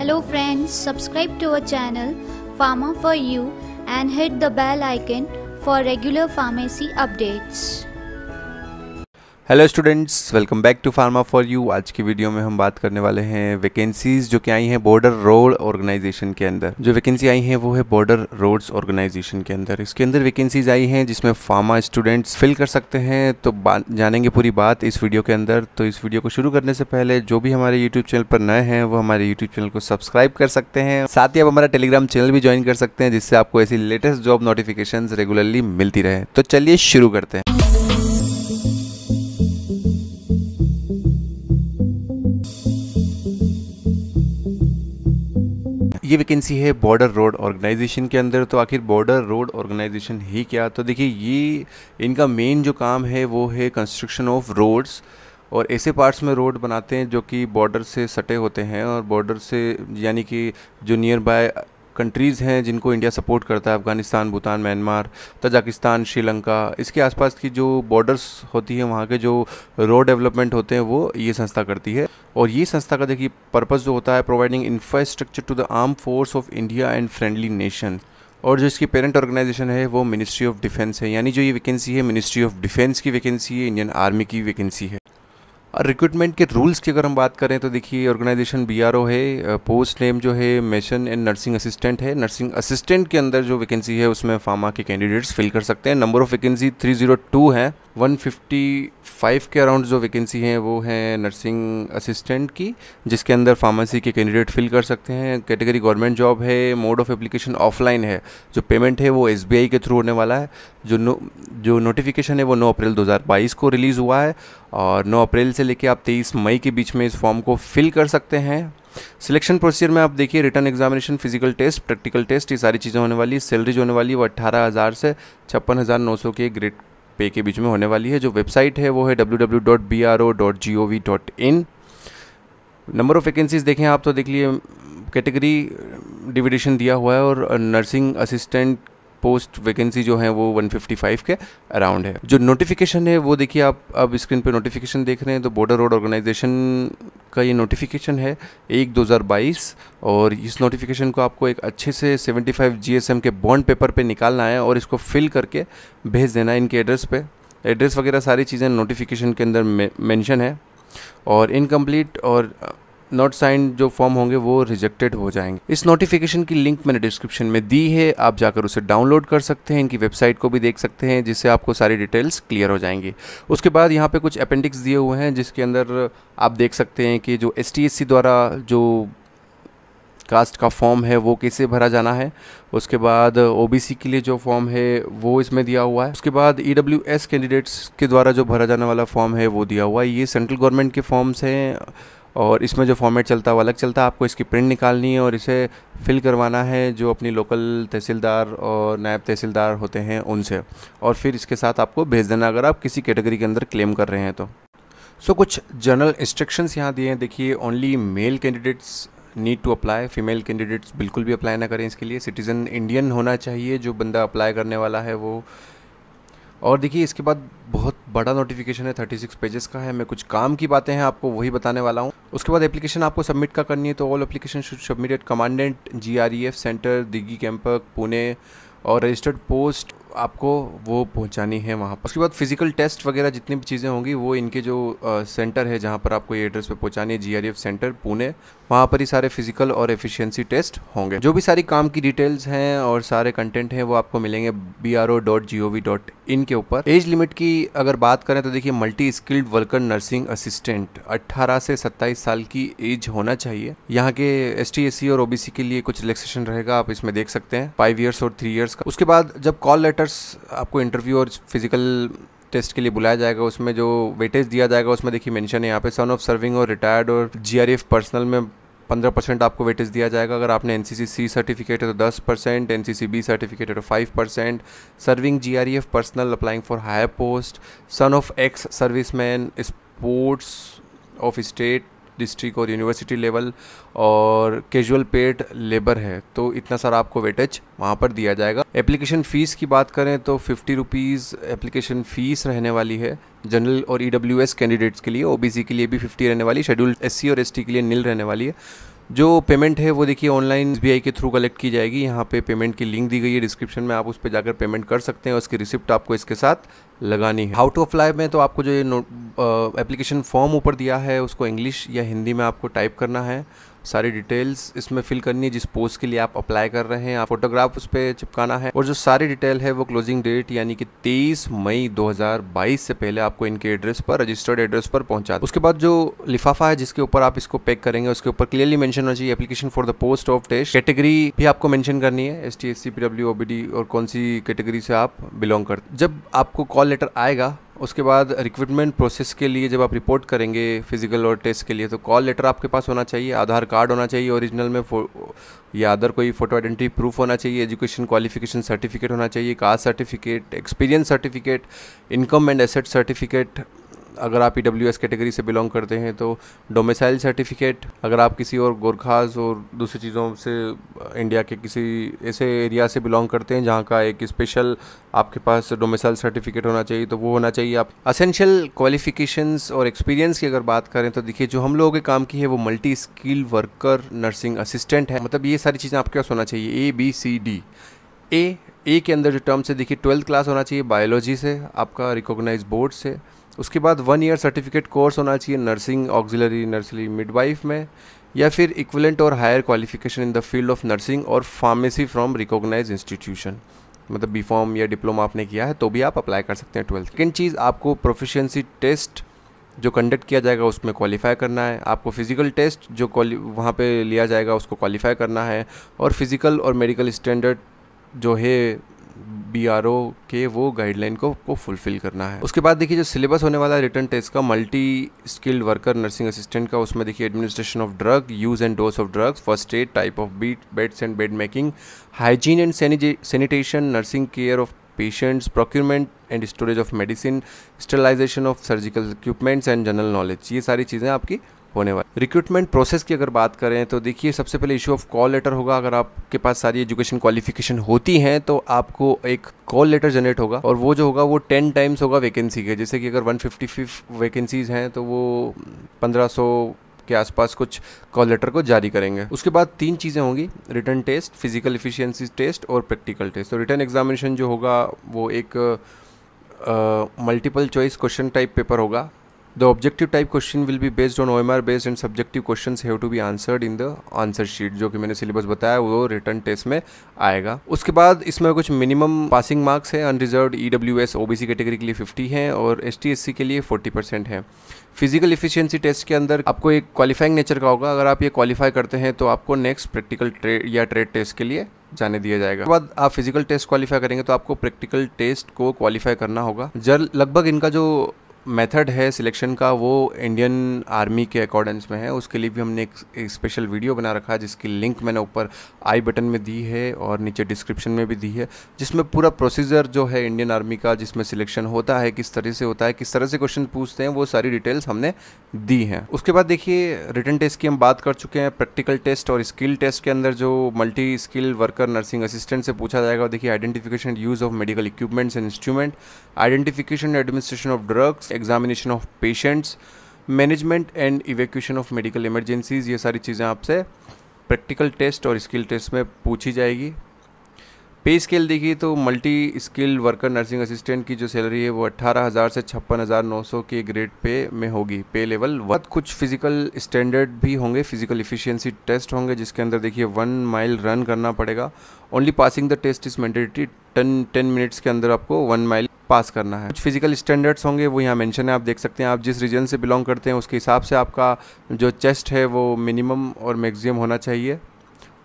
Hello friends, subscribe to our channel Pharma for You and hit the bell icon for regular pharmacy updates. Hello students, welcome back to pharma for you. आज की video में हम बात करने वाले हैं vacancies जो कि आई हैं बॉर्डर रोड ऑर्गेनाइजेशन के अंदर। जो वैकेंसी आई हैं वो है बॉर्डर रोड्स ऑर्गेनाइजेशन के अंदर। इसके अंदर वैकेंसीज आई हैं जिसमें फार्मा स्टूडेंट्स फिल कर सकते हैं। तो जानेंगे पूरी बात इस वीडियो के अंदर। तो इस वीडियो को शुरू करने से पहले जो भी हमारे यूट्यूब चैनल पर नए हैं वो हमारे यूट्यूब चैनल को सब्सक्राइब कर सकते हैं। साथ ही आप हमारा टेलीग्राम चैनल भी ज्वाइन कर सकते हैं जिससे आपको ऐसी लेटेस्ट जॉब नोटिफिकेशन रेगुलरली मिलती रहे। तो चलिए शुरू करते हैं। ये वैकेंसी है बॉर्डर रोड ऑर्गेनाइजेशन के अंदर। तो आखिर बॉर्डर रोड ऑर्गेनाइजेशन ही क्या? तो देखिए, ये इनका मेन जो काम है वो है कंस्ट्रक्शन ऑफ रोड्स, और ऐसे पार्ट्स में रोड बनाते हैं जो कि बॉर्डर से सटे होते हैं और बॉर्डर से यानी कि जो नियर बाय कंट्रीज़ हैं जिनको इंडिया सपोर्ट करता है, अफ़गानिस्तान, भूटान, म्यांमार, तजाकिस्तान, श्रीलंका, इसके आसपास की जो बॉर्डर्स होती हैं वहाँ के जो रोड डेवलपमेंट होते हैं वो ये संस्था करती है। और ये संस्था का देखिए पर्पस जो होता है, providing infrastructure to the arm force of India and friendly nation. और जो इसकी पेरेंट ऑर्गेनाइजेशन है वो मिनिस्ट्री ऑफ डिफेंस है। यानी जो ये वैकेंसी है मिनिस्ट्री ऑफ डिफेंस की वैकेंसी है, इंडियन आर्मी की वैकेंसी है। और रिक्रूटमेंट के रूल्स की अगर हम बात करें तो देखिए, ऑर्गेनाइजेशन BRO है, पोस्ट नेम जो है मेसन एंड नर्सिंग असिस्टेंट है। नर्सिंग असिस्टेंट के अंदर जो वैकेंसी है उसमें फार्मा के कैंडिडेट्स फिल कर सकते हैं। नंबर ऑफ वैकेंसी 302 है। 155 के अराउंड जो वैकेंसी है वो है नर्सिंग असिस्टेंट की, जिसके अंदर फार्मेसी के कैंडिडेट फिल कर सकते हैं। कैटेगरी गवर्नमेंट जॉब है। मोड ऑफ एप्लीकेशन ऑफलाइन है। जो पेमेंट है वो SBI के थ्रू होने वाला है। जो नोटिफिकेशन है वो 9 अप्रैल 2022 को रिलीज़ हुआ है और 9 अप्रैल से लेकर आप 23 मई के बीच में इस फॉर्म को फिल कर सकते हैं। सिलेक्शन प्रोसीजर में आप देखिए, written examination, physical test, practical test, ये सारी चीज़ें होने वाली है। सैलरी जो होने वाली है वो 18,000 से 56,900 के ग्रेड पे के बीच में होने वाली है। जो वेबसाइट है वो है www.bro.gov.in। नंबर ऑफ़ वैकेंसीज़ देखें आप तो देख लिए, कैटेगरी डिविडेशन दिया हुआ है और नर्सिंग असिस्टेंट पोस्ट वैकेंसी जो है वो 155 के अराउंड है। जो नोटिफिकेशन है वो देखिए, आप अब स्क्रीन पे नोटिफिकेशन देख रहे हैं। तो बॉर्डर रोड ऑर्गेनाइजेशन का ये नोटिफिकेशन है 1/2022, और इस नोटिफिकेशन को आपको एक अच्छे से 75 GSM के बॉन्ड पेपर पे निकालना है और इसको फिल करके भेज देना है इनके एड्रेस पे। एड्रेस वगैरह सारी चीज़ें नोटिफिकेशन के अंदर मेंशन है। और इनकम्प्लीट और नॉट साइंड जो फॉर्म होंगे वो रिजेक्टेड हो जाएंगे। इस नोटिफिकेशन की लिंक मैंने डिस्क्रिप्शन में दी है, आप जाकर उसे डाउनलोड कर सकते हैं। इनकी वेबसाइट को भी देख सकते हैं जिससे आपको सारी डिटेल्स क्लियर हो जाएंगी। उसके बाद यहाँ पे कुछ अपेंडिक्स दिए हुए हैं जिसके अंदर आप देख सकते हैं कि जो ST/SC द्वारा जो कास्ट का फॉर्म है वो कैसे भरा जाना है। उसके बाद OBC के लिए जो फॉर्म है वो इसमें दिया हुआ है। उसके बाद EWS कैंडिडेट्स के द्वारा जो भरा जाने वाला फॉर्म है वो दिया हुआ है। ये सेंट्रल गवर्नमेंट के फॉर्म्स हैं और इसमें जो फॉर्मेट चलता है वो अलग चलता है। आपको इसकी प्रिंट निकालनी है और इसे फिल करवाना है जो अपनी लोकल तहसीलदार और नायब तहसीलदार होते हैं उनसे, और फिर इसके साथ आपको भेज देना अगर आप किसी कैटेगरी के अंदर क्लेम कर रहे हैं तो। कुछ जनरल इंस्ट्रक्शंस यहाँ दिए हैं। देखिए, only male candidates need to apply, female candidates बिल्कुल भी अप्लाई ना करें इसके लिए। सिटीज़न इंडियन होना चाहिए जो बंदा अप्लाई करने वाला है वो। और देखिए, इसके बाद बहुत बड़ा नोटिफिकेशन है, 36 पेजेस का है। मैं कुछ काम की बातें हैं आपको वही बताने वाला हूँ। उसके बाद एप्लीकेशन आपको सबमिट का करनी है। तो all application should submitted commandant GREF centre, Dighi camp, Pune, और रजिस्टर्ड पोस्ट आपको वो पहुंचानी है वहाँ पर। उसके बाद फिजिकल टेस्ट वगैरह जितनी भी चीज़ें होंगी वो इनके जो सेंटर है जहाँ पर आपको ये एड्रेस पे पहुंचानी है, GREF सेंटर पुणे, वहाँ पर ही सारे फिजिकल और एफिशिएंसी टेस्ट होंगे। जो भी सारी काम की डिटेल्स हैं और सारे कंटेंट हैं वो आपको मिलेंगे bro.gov.in के ऊपर। एज लिमिट की अगर बात करें तो देखिए, multi skilled worker nursing assistant 18 से 27 साल की एज होना चाहिए। यहाँ के ST/SC और OBC के लिए कुछ रिलैक्सेशन रहेगा, आप इसमें देख सकते हैं, 5 ईयर्स और 3 ईयर्स का। उसके बाद जब कॉल लेटर्स आपको इंटरव्यू और फिजिकल टेस्ट के लिए बुलाया जाएगा, उसमें जो वेटेज दिया जाएगा उसमें देखिए मेंशन है यहाँ पे, सन ऑफ सर्विंग और रिटायर्ड और GREF पर्सनल में 15% आपको वेटेज दिया जाएगा। अगर आपने NCC सर्टिफिकेट है तो 10%, NCC B सर्टिफिकेट है तो 5%, serving GREF personnel applying for higher post, son of ex serviceman, sports of state, district और यूनिवर्सिटी लेवल, और कैजुअल पेड लेबर है तो इतना सारा आपको वेटेज वहाँ पर दिया जाएगा। एप्लीकेशन फ़ीस की बात करें तो 50 रुपीज़ एप्लीकेशन फ़ीस रहने वाली है जनरल और EWS कैंडिडेट्स के लिए। OBC के लिए भी 50 रहने वाली, शेड्यूल्ड SC और ST के लिए निल रहने वाली है। जो पेमेंट है वो देखिए ऑनलाइन SBI के थ्रू कलेक्ट की जाएगी। यहाँ पे पेमेंट की लिंक दी गई है डिस्क्रिप्शन में, आप उस पर जाकर पेमेंट कर सकते हैं और उसकी रिसिप्ट आपको इसके साथ लगानी है। हाउ टू अप्लाई में तो आपको जो ये एप्लीकेशन फॉर्म ऊपर दिया है उसको इंग्लिश या हिंदी में आपको टाइप करना है, सारी डिटेल्स इसमें फिल करनी है जिस पोस्ट के लिए आप अप्लाई कर रहे हैं, आप फोटोग्राफ उस पर चिपकाना है और जो सारी डिटेल है वो क्लोजिंग डेट यानी कि 23 मई 2022 से पहले आपको इनके एड्रेस पर, रजिस्टर्ड एड्रेस पर पहुंचा। उसके बाद जो लिफाफा है जिसके ऊपर आप इसको पैक करेंगे उसके ऊपर क्लियरली मेंशन होना चाहिए application for the post of test, category भी आपको मेंशन करनी है ST SC PW OBD और कौन सी कैटेगरी से आप बिलोंग करते। जब आपको कॉल लेटर आएगा उसके बाद रिक्रूटमेंट प्रोसेस के लिए जब आप रिपोर्ट करेंगे फिजिकल और टेस्ट के लिए तो कॉल लेटर आपके पास होना चाहिए, आधार कार्ड होना चाहिए ओरिजिनल में या अदर कोई फोटो आइडेंटिटी प्रूफ होना चाहिए, एजुकेशन क्वालिफिकेशन सर्टिफिकेट होना चाहिए, caste certificate, experience certificate, income and asset certificate अगर आप EWS कैटेगरी से बिलोंग करते हैं तो, डोमिसाइल सर्टिफिकेट अगर आप किसी और गोरखास और दूसरी चीज़ों से इंडिया के किसी ऐसे एरिया से बिलोंग करते हैं जहाँ का एक स्पेशल आपके पास डोमिसाइल सर्टिफिकेट होना चाहिए तो वो होना चाहिए। आप असेंशियल क्वालिफिकेशंस और एक्सपीरियंस की अगर बात करें तो देखिए जो हम लोगों के काम की है वो multi skill worker nursing assistant है, मतलब ये सारी चीज़ें आपके पास होना चाहिए ABCD। ए के अंदर जो टर्म्स है देखिए 12th क्लास होना चाहिए बायोलॉजी से आपका रिकॉग्नाइज बोर्ड से, उसके बाद 1 ईयर सर्टिफिकेट कोर्स होना चाहिए नर्सिंग ऑक्सिलरी नर्सरी मिडवाइफ में, या फिर इक्विवेलेंट और higher qualification in the field of nursing और फार्मेसी फ्रॉम रिकॉग्नाइज इंस्टीट्यूशन, मतलब B.Pharm या डिप्लोमा आपने किया है तो भी आप अप्लाई कर सकते हैं 12th। सेकेंड चीज़ आपको प्रोफिशिएंसी टेस्ट जो कंडक्ट किया जाएगा उसमें क्वालिफाई करना है, आपको फिजिकल टेस्ट जो वहाँ पे लिया जाएगा उसको क्वालिफाई करना है और फिजिकल और मेडिकल स्टैंडर्ड जो है BRO के वो गाइडलाइन को फुलफिल करना है। उसके बाद देखिए जो सिलेबस होने वाला है रिटर्न टेस्ट का multi skilled worker nursing assistant का, उसमें देखिए administration of drug, use and dose of drugs, first aid, type of beds and bed making, hygiene and sanitation, nursing care of patients, procurement and storage of medicine, sterilisation of surgical equipments and general knowledge, ये सारी चीज़ें आपकी होने वाली। Recruitment process की अगर बात करें तो देखिए सबसे पहले इशू ऑफ कॉल लेटर होगा। अगर आपके पास सारी एजुकेशन क्वालिफिकेशन होती हैं तो आपको एक कॉल लेटर जनरेट होगा और वो जो होगा वो 10 टाइम्स होगा वैकेंसी के, जैसे कि अगर 155 वैकेंसीज़ हैं तो वो 1500 के आसपास कुछ कॉल लेटर को जारी करेंगे। उसके बाद 3 चीज़ें होंगी, written test, physical efficiency test और प्रैक्टिकल टेस्ट। तो रिटर्न एग्जामिनेशन जो होगा वो एक multiple choice question type paper होगा। The objective type question will be based on OMR based and subjective questions have to be answered in the answer sheet, जो कि मैंने सिलेबस बताया वो रिटर्न टेस्ट में आएगा। उसके बाद इसमें कुछ मिनिमम पासिंग मार्क्स है, अनरिजर्व्ड EWS OBC कैटेगरी के लिए 50 हैं और ST SC के लिए 40% है। फिजिकल एफिशिएंसी टेस्ट के अंदर आपको एक क्वालिफाइंग नेचर का होगा, अगर आप ये क्वालिफाई करते हैं तो आपको नेक्स्ट प्रैक्टिकल या ट्रेड टेस्ट के लिए जाने दिया जाएगा। उसके बाद आप फिजिकल टेस्ट क्वालिफाई करेंगे तो आपको प्रैक्टिकल टेस्ट को क्वालिफाई करना होगा। लगभग इनका जो मेथड है सिलेक्शन का वो इंडियन आर्मी के अकॉर्डेंस में है, उसके लिए भी हमने एक स्पेशल वीडियो बना रखा है जिसकी लिंक मैंने ऊपर आई बटन में दी है और नीचे डिस्क्रिप्शन में भी दी है, जिसमें पूरा प्रोसीजर जो है इंडियन आर्मी का जिसमें सिलेक्शन होता है, किस तरह से होता है, किस तरह से क्वेश्चन पूछते हैं, वो सारी डिटेल्स हमने दी हैं। उसके बाद देखिए रिटन टेस्ट की हम बात कर चुके हैं। प्रैक्टिकल टेस्ट और स्किल टेस्ट के अंदर जो multi skill worker nursing assistant से पूछा जाएगा, देखिए identification use of medical equipments and instrument, identification administration of drugs, examination of patients, management and evacuation of medical emergencies, ये सारी चीज़ें आपसे प्रैक्टिकल टेस्ट और स्किल टेस्ट में पूछी जाएगी। पे स्केल देखिए तो multi skill worker nursing assistant की जो सैलरी है वो 18,000 से 56,900 के ग्रेड पे में होगी, पे लेवल। कुछ फिजिकल स्टैंडर्ड भी होंगे, फिजिकल एफिशिएंसी टेस्ट होंगे जिसके अंदर देखिए 1 माइल रन करना पड़ेगा। Only passing the test is mandatory, 10 minutes के अंदर आपको 1 माइल पास करना है। कुछ फिजिकल स्टैंडर्ड्स होंगे वो यहाँ मेंशन है, आप देख सकते हैं। आप जिस रीजन से बिलोंग करते हैं उसके हिसाब से आपका जो चेस्ट है वो मिनिमम और मैक्सिमम होना चाहिए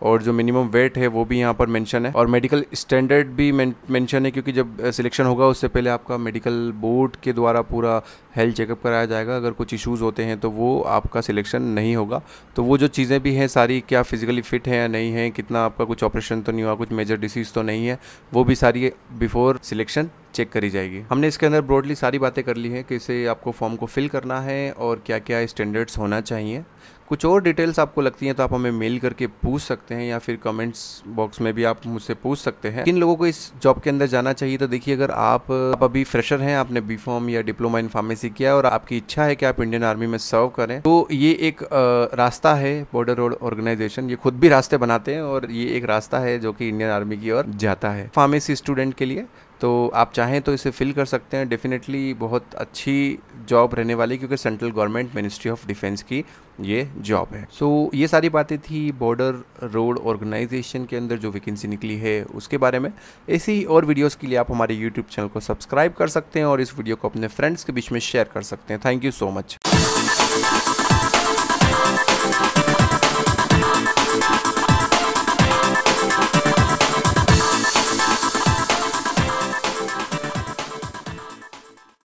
और जो मिनिमम वेट है वो भी यहाँ पर मेंशन है और मेडिकल स्टैंडर्ड भी मेंशन है, क्योंकि जब सिलेक्शन होगा उससे पहले आपका मेडिकल बोर्ड के द्वारा पूरा हेल्थ चेकअप कराया जाएगा। अगर कुछ इश्यूज़ होते हैं तो वो आपका सिलेक्शन नहीं होगा। तो वो जो चीज़ें भी हैं सारी, क्या फिजिकली फिट है या नहीं है, कितना आपका कुछ ऑपरेशन तो नहीं हुआ, कुछ मेजर डिसीज़ तो नहीं है, वो भी सारी बिफोर सिलेक्शन चेक करी जाएगी। हमने इसके अंदर ब्रॉडली सारी बातें कर ली हैं, कैसे आपको फॉर्म को फिल करना है और क्या क्या स्टैंडर्ड्स होना चाहिए। कुछ और डिटेल्स आपको लगती हैं तो आप हमें मेल करके पूछ सकते हैं, या फिर कमेंट्स बॉक्स में भी आप मुझसे पूछ सकते हैं। किन लोगों को इस जॉब के अंदर जाना चाहिए, तो देखिए अगर आप अभी फ्रेशर हैं, आपने B.Pharm या डिप्लोमा इन फार्मेसी किया और आपकी इच्छा है कि आप इंडियन आर्मी में सर्व करें, तो ये एक रास्ता है। बॉर्डर रोड ऑर्गेनाइजेशन ये खुद भी रास्ते बनाते हैं और ये एक रास्ता है जो कि इंडियन आर्मी की ओर जाता है फार्मेसी स्टूडेंट के लिए। तो आप चाहें तो इसे फिल कर सकते हैं। डेफिनेटली बहुत अच्छी जॉब रहने वाली, क्योंकि central government ministry of defence की ये जॉब है। सो ये सारी बातें थी बॉर्डर रोड ऑर्गेनाइजेशन के अंदर जो वैकेंसी निकली है उसके बारे में। ऐसी और वीडियोस के लिए आप हमारे यूट्यूब चैनल को सब्सक्राइब कर सकते हैं और इस वीडियो को अपने फ्रेंड्स के बीच में शेयर कर सकते हैं। Thank you so much.